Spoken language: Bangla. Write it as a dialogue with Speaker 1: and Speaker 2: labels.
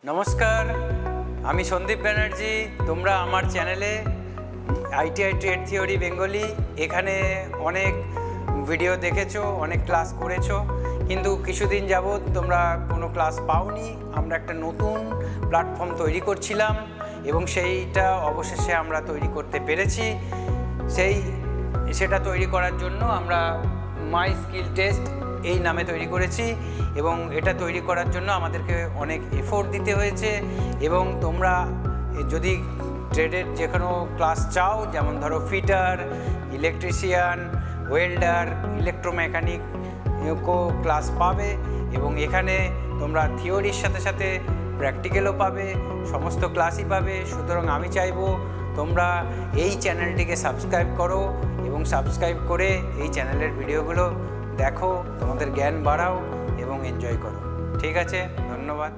Speaker 1: নমস্কার, আমি সন্দীপ ব্যানার্জি। তোমরা আমার চ্যানেলে আইটিআই ট্রেড থিওরি বেঙ্গলি এখানে অনেক ভিডিও দেখেছো, অনেক ক্লাস করেছো, কিন্তু কিছুদিন যাবৎ তোমরা কোনো ক্লাস পাওনি। আমরা একটা নতুন প্ল্যাটফর্ম তৈরি করছিলাম এবং সেইটা অবশেষে আমরা তৈরি করতে পেরেছি। সেটা তৈরি করার জন্য আমরা মাই স্কিল টেস্ট এই নামে তৈরি করেছি এবং এটা তৈরি করার জন্য আমাদেরকে অনেক এফোর্ট দিতে হয়েছে। এবং তোমরা যদি ট্রেডের যে কোনো ক্লাস চাও, যেমন ধরো ফিটার, ইলেকট্রিশিয়ান, ওয়েল্ডার, ইলেকট্রোমেকানিকও ক্লাস পাবে এবং এখানে তোমরা থিওরির সাথে সাথে প্র্যাকটিক্যালও পাবে, সমস্ত ক্লাসই পাবে। সুতরাং আমি চাইবো তোমরা এই চ্যানেলটিকে সাবস্ক্রাইব করো এবং সাবস্ক্রাইব করে এই চ্যানেলের ভিডিওগুলো দেখো, তোমাদের জ্ঞান বাড়াও এবং এনজয় করো। ঠিক আছে, ধন্যবাদ।